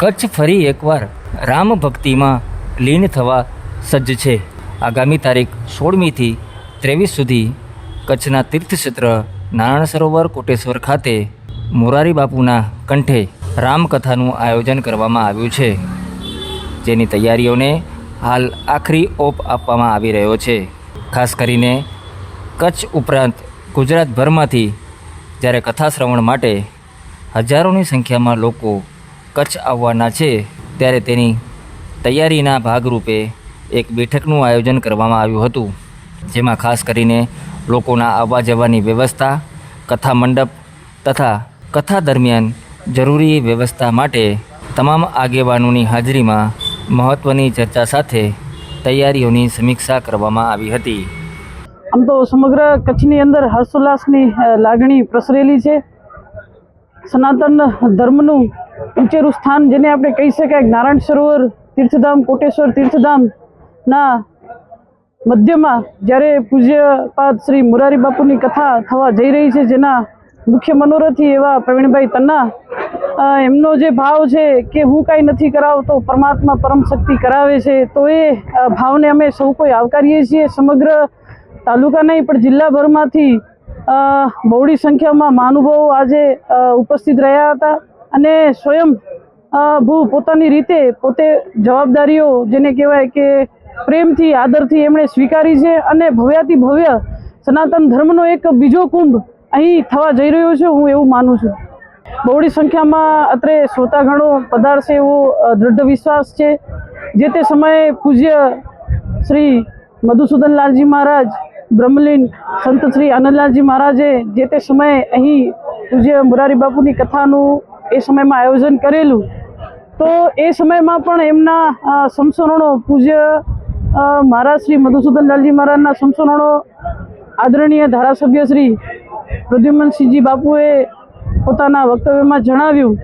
કચ્છ ફરી એકવાર રામ ભક્તિમાં લીન થવા સજ્જ છે। આગામી તારીખ 16મીથી 23 સુધી કચ્છના તીર્થક્ષેત્ર નારાયણ સરોવર કોટેશ્વર ખાતે મોરારી બાપુના કંઠે રામકથાનું આયોજન કરવામાં આવ્યું છે, જેની તૈયારીઓને હાલ આખરી ઓપ આપવામાં આવી રહ્યો છે। ખાસ કરીને કચ્છ ઉપરાંત ગુજરાતભરમાંથી જ્યારે કથા શ્રવણ માટે હજારોની સંખ્યામાં લોકો કચ્છ આવવાના છે, ત્યારે તેની તૈયારીના ભાગરૂપે એક બેઠકનું આયોજન કરવામાં આવ્યું હતું, જેમાં ખાસ કરીને લોકોના આવવા જવાની વ્યવસ્થા, કથા મંડપ તથા કથા દરમિયાન જરૂરી વ્યવસ્થા માટે તમામ આગેવાનોની હાજરીમાં મહત્ત્વની ચર્ચા સાથે તૈયારીઓની સમીક્ષા કરવામાં આવી હતી। આમ તો સમગ્ર કચ્છની અંદર હર્ષોલ્લાસની લાગણી પ્રસરેલી છે। સનાતન ધર્મનું ઊંચેરું સ્થાન જેને આપણે કહી શકાય, નારાયણ સરોવર તીર્થધામ કોટેશ્વર તીર્થધામના મધ્યમાં જ્યારે પૂજ્યપાદ શ્રી મોરારી બાપુની કથા થવા જઈ રહી છે, જેના મુખ્ય મનોરથી એવા પ્રવીણભાઈ તન્ના, એમનો જે ભાવ છે કે હું કાંઈ નથી કરાવતો, પરમાત્મા પરમ શક્તિ કરાવે છે, તો એ ભાવને અમે સૌ કોઈ આવકારીએ છીએ। સમગ્ર તાલુકા નહીં પણ જિલ્લાભરમાંથી બહોળી સંખ્યામાં મહાનુભાવો આજે ઉપસ્થિત રહ્યા હતા અને સ્વયં પોતાની રીતે પોતે જવાબદારીઓ જેને કહેવાય કે પ્રેમથી આદરથી એમણે સ્વીકારી છે અને ભવ્યાતિ ભવ્ય સનાતન ધર્મનો એક બીજો કુંભ અહીં થવા જઈ રહ્યો છે, હું એવું માનું છું। બહોળી સંખ્યામાં અત્રે શ્રોતાગણો પધારશે એવો દૃઢ વિશ્વાસ છે। જે તે સમયે પૂજ્ય શ્રી મધુસૂદનલાલજી મહારાજ, બ્રહ્મલીન સંત શ્રી આનંદલાલજી મહારાજે જે તે સમયે અહીં પૂજ્ય મોરારી બાપુની કથાનું એ સમયમાં આયોજન કરેલું, તો એ સમયમાં પણ એમના સંસ્મરણો પૂજ્ય મહારાજ શ્રી મધુસૂદનલાલજી મહારાજના સંસ્મરણો આદરણીય ધારાસભ્ય શ્રી પ્રદ્યુમનસિંહજી બાપુએ પોતાના વક્તવ્યમાં જણાવ્યું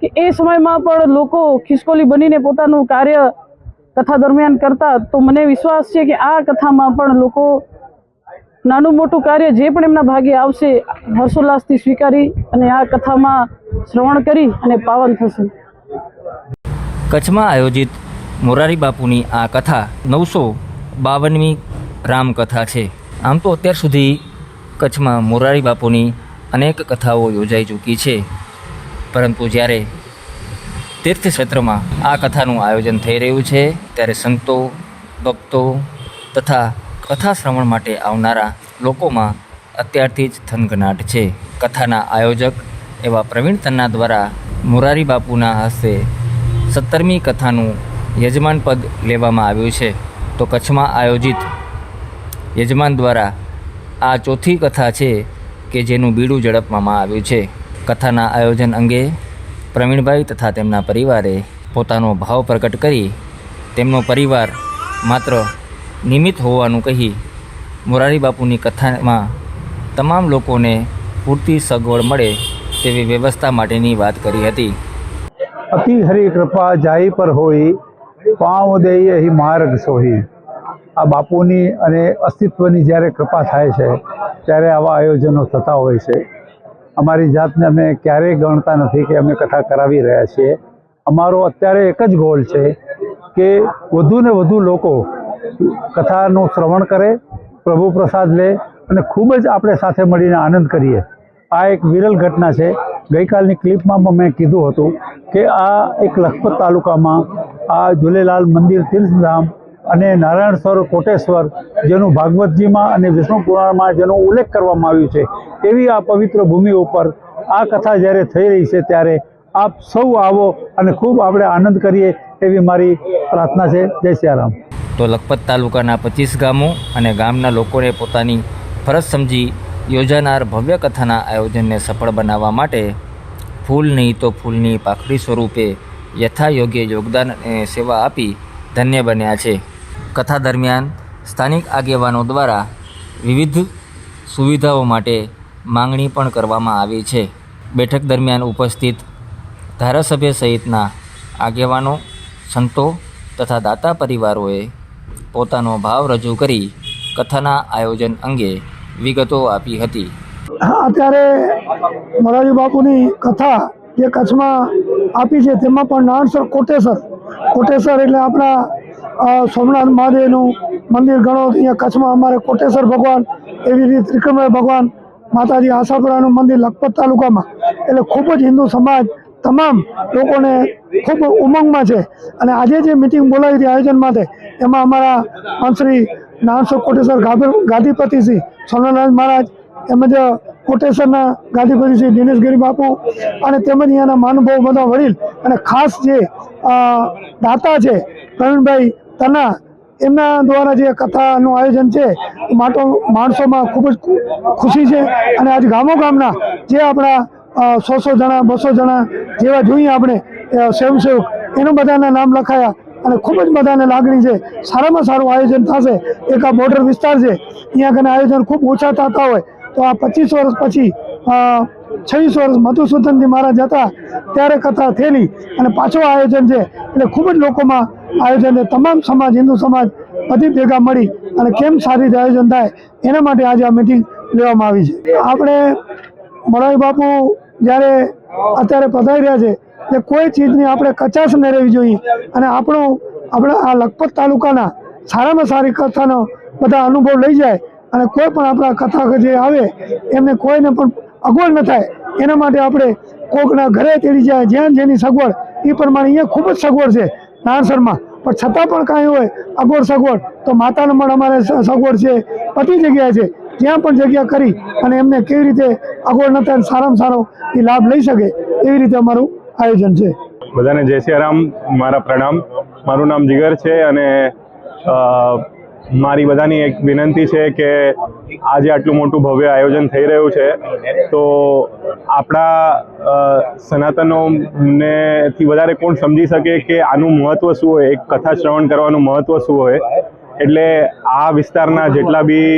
કે એ સમયમાં પણ લોકો ખિસકોલી બનીને પોતાનું કાર્ય કથા દરમિયાન કરતા, તો મને વિશ્વાસ છે કે આ કથામાં પણ લોકો નાનું મોટું કાર્ય જે પણ એમના ભાગે આવશે હર્ષોલ્લાસથી સ્વીકારી અને આ કથામાં શ્રવણ કરી અને પાવન થશે। કચ્છમાં આયોજિત મોરારી બાપુની આ કથા 952મી રામકથા છે। આમ તો અત્યાર સુધી કચ્છમાં મોરારી બાપુની અનેક કથાઓ યોજાઈ ચૂકી છે, પરંતુ જ્યારે તીર્થક્ષેત્રમાં આ કથાનું આયોજન થઈ રહ્યું છે, ત્યારે સંતો, ભક્તો તથા કથા શ્રવણ માટે આવનારા લોકોમાં અત્યારથી જ થનગનાટ છે। કથાના આયોજક એવા પ્રવીણ તન્ના દ્વારા મોરારી બાપુના હસ્તે 17મી કથાનું યજમાન પદ લેવામાં આવ્યું છે, તો કચ્છમાં આયોજિત યજમાન દ્વારા આ ચોથી કથા છે કે જેનું બીડું ઝડપવામાં આવ્યું છે। કથાના આયોજન અંગે પ્રવીણભાઈ તથા તેમના પરિવારે પોતાનો ભાવ પ્રગટ કરી તેમનો પરિવાર માત્ર નિમિત્ત હોવાનું કહી મોરારી બાપુની કથામાં તમામ લોકોને પૂરતી સગવડ મળે તેવી વ્યવસ્થા માટેની વાત કરી હતી। અતિ હરિ કૃપા જાય પર હોય, પાવ દઈએ અહીં માર્ગ સોહી। આ બાપુની અને અસ્તિત્વની જ્યારે કૃપા થાય છે ત્યારે આવા આયોજનો થતા હોય છે। અમારી જાતને અમે ક્યારેય ગણતા નથી કે અમે કથા કરાવી રહ્યા છીએ। અમારો અત્યારે એક જ ગોલ છે કે વધુને વધુ લોકો કથાનું શ્રવણ કરે, પ્રભુ પ્રસાદ લે અને ખૂબ જ આપણે સાથે મળીને આનંદ કરીએ। આ એક વિરલ ઘટના છે। ગઈકાલની ક્લિપમાં મેં કીધું હતું કે આ એક લખપત તાલુકામાં આ ઝૂલેલાલ મંદિર તીર્થધામ અને નારાયણ સરોવર કોટેશ્વર, જેનું ભાગવતજીમાં અને વિષ્ણુ પુરાણમાં જેનો ઉલ્લેખ કરવામાં આવ્યો છે, એવી આ પવિત્ર ભૂમિ ઉપર આ કથા જ્યારે થઈ રહી છે, ત્યારે આપ સૌ આવો અને ખૂબ આપણે આનંદ કરીએ એવી મારી પ્રાર્થના છે। જય સિયારામ। તો લખપત તાલુકાના 25 ગામો અને ગામના લોકોને પોતાની ફરજ સમજી યોજાનાર ભવ્ય કથાના આયોજનને સફળ બનાવવા માટે ફૂલ નહીં તો ફૂલની પાખડી સ્વરૂપે યથાયોગ્ય યોગદાન અને સેવા આપી ધન્ય બન્યા છે। કથા દરમિયાન સ્થાનિક આગેવાનો દ્વારા વિવિધ સુવિધાઓ માટે માંગણી પણ કરવામાં આવી છે। બેઠક દરમિયાન ઉપસ્થિત ધારાસભ્ય સહિતના આગેવાનો, સંતો તથા દાતા પરિવારોએ પોતાનો ભાવ રજૂ કરી કથાના આયોજન અંગે વિગતો આપી હતી। અત્યારે મોરારી બાપુની કથા જે કચ્છમાં આપી છે તેમાં પણ નાણસર કોટેશ્વર એટલે આપણા સોમનાથ મહાદેવનું મંદિર ગણો. અહીંયા કચ્છમાં અમારે કોટેશ્વર ભગવાન, એવી રીતે ત્રિકમરાય ભગવાન, માતાજી આશાપુરાનું મંદિર લખપત તાલુકામાં. એટલે ખૂબ જ હિન્દુ સમાજ તમામ લોકોને ખૂબ ઉમંગમાં છે. અને આજે જે મિટિંગ બોલાવી હતી આયોજન માટે, એમાં અમારા મંત્રી નાણસર કોટેશ્વર ગાદીપતિ શ્રી સોમનાથ મહારાજ, તેમજ કોટેશ્વરના ગાદીપતિ શ્રી દિનેશગીરી બાપુ અને તેમજ અહીંયાના મહાનુભાવો બધા વડીલ અને ખાસ જે દાતા છે પ્રવીણભાઈ તના, એમના દ્વારા જે કથાનું આયોજન છે માણસોમાં ખૂબ જ ખુશી છે. અને આજ ગામોગામના જે આપણા 100 જણા 200 જણા જેવા જોઈએ આપણે સ્વયંસેવક, એનું બધાના નામ લખાયા અને ખૂબ જ બધાને લાગણી છે. સારામાં સારું આયોજન થશે. એક આ બોર્ડર વિસ્તાર છે, અહીંયા કને આયોજન ખૂબ ઓછા થતા હોય તો આ 25 વર્ષ પછી 26 વર્ષ મધુસૂદનજી મહારાજ હતા ત્યારે કથા થયેલી અને પાછો આયોજન છે. એટલે ખૂબ જ લોકોમાં આયોજન છે. તમામ સમાજ, હિન્દુ સમાજ બધી ભેગા મળી અને કેમ સારી રીતે આયોજન થાય એના માટે આજે આ મિટિંગ લેવામાં આવી છે. આપણે મોરારી બાપુ જ્યારે અત્યારે પધારી રહ્યા છે એટલે કોઈ ચીજની આપણે કચાશ ન રહેવી જોઈએ. અને આપણા આ લખપત તાલુકાના સારામાં સારી કથાનો બધા અનુભવ લઈ જાય અને કોઈ પણ આપણા કથા જે આવે એમને કોઈને પણ અગવડ ન થાય એના માટે આપણે કોકના ઘરે તેડી જાય, જ્યાં જેની સગવડ એ પ્રમાણે. અહીંયા ખૂબ જ સગવડ છે નાણસરમાં, પણ છતાં પણ કાંઈ હોય અગવડ સગવડ તો માતાનો પણ અમારે સગવડ છે, બધી જગ્યાએ છે. જ્યાં પણ જગ્યા કરી અને એમને કેવી રીતે અગવડ ન થાય સારામાં સારો એ લાભ લઈ શકે એવી રીતે અમારું આયોજન છે. બધાને જય શ્રી રામ, મારા પ્રણામ. મારું નામ જીગર છે અને મારી બધાની એક વિનંતી છે કે આજે આટલું મોટું ભવ્ય આયોજન થઈ રહ્યું છે તો આપણા સનાતનોને થી વધારે કોણ સમજી શકે કે આનું મહત્ત્વ શું હોય, એક કથા શ્રવણ કરવાનું મહત્ત્વ શું હોય. એટલે આ વિસ્તારના જેટલા બી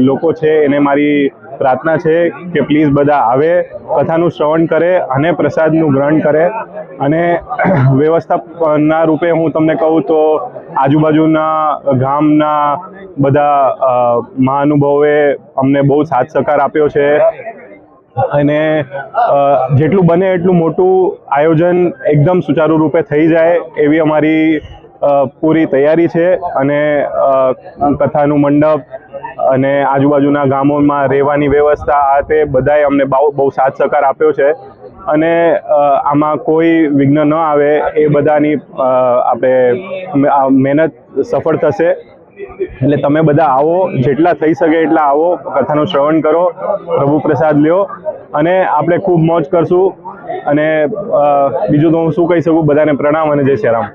લોકો છે એને મારી પ્રાર્થના છે કે પ્લીઝ બધા આવે, કથાનું શ્રવણ કરે અને પ્રસાદનું ગ્રહણ કરે. અને વ્યવસ્થાપનના રૂપે હું તમને કહું તો આજુબાજુના ગામના બધા મહાનુભાવોએ અમને બહુ સાથ સહકાર આપ્યો છે અને જેટલું બને એટલું મોટું આયોજન એકદમ સુચારુ રૂપે થઈ જાય એવી અમારી પૂરી તૈયારી છે. અને કથાનું મંડપ અને આજુબાજુના ગામોમાં રહેવાની વ્યવસ્થા આ તે બધાએ અમને બહુ સાથ સહકાર આપ્યો છે. અને આમાં કોઈ વિઘ્ન ન આવે એ બધાની આપણે મહેનત સફળ થશે. એટલે તમે બધા આવો, જેટલા થઈ શકે એટલા આવો, કથાનું શ્રવણ કરો, પ્રભુ પ્રસાદ લ્યો અને આપણે ખૂબ મોજ કરશું. અને બીજું તો હું શું કહી શકું. બધાને પ્રણામ અને જય શ્રી રામ.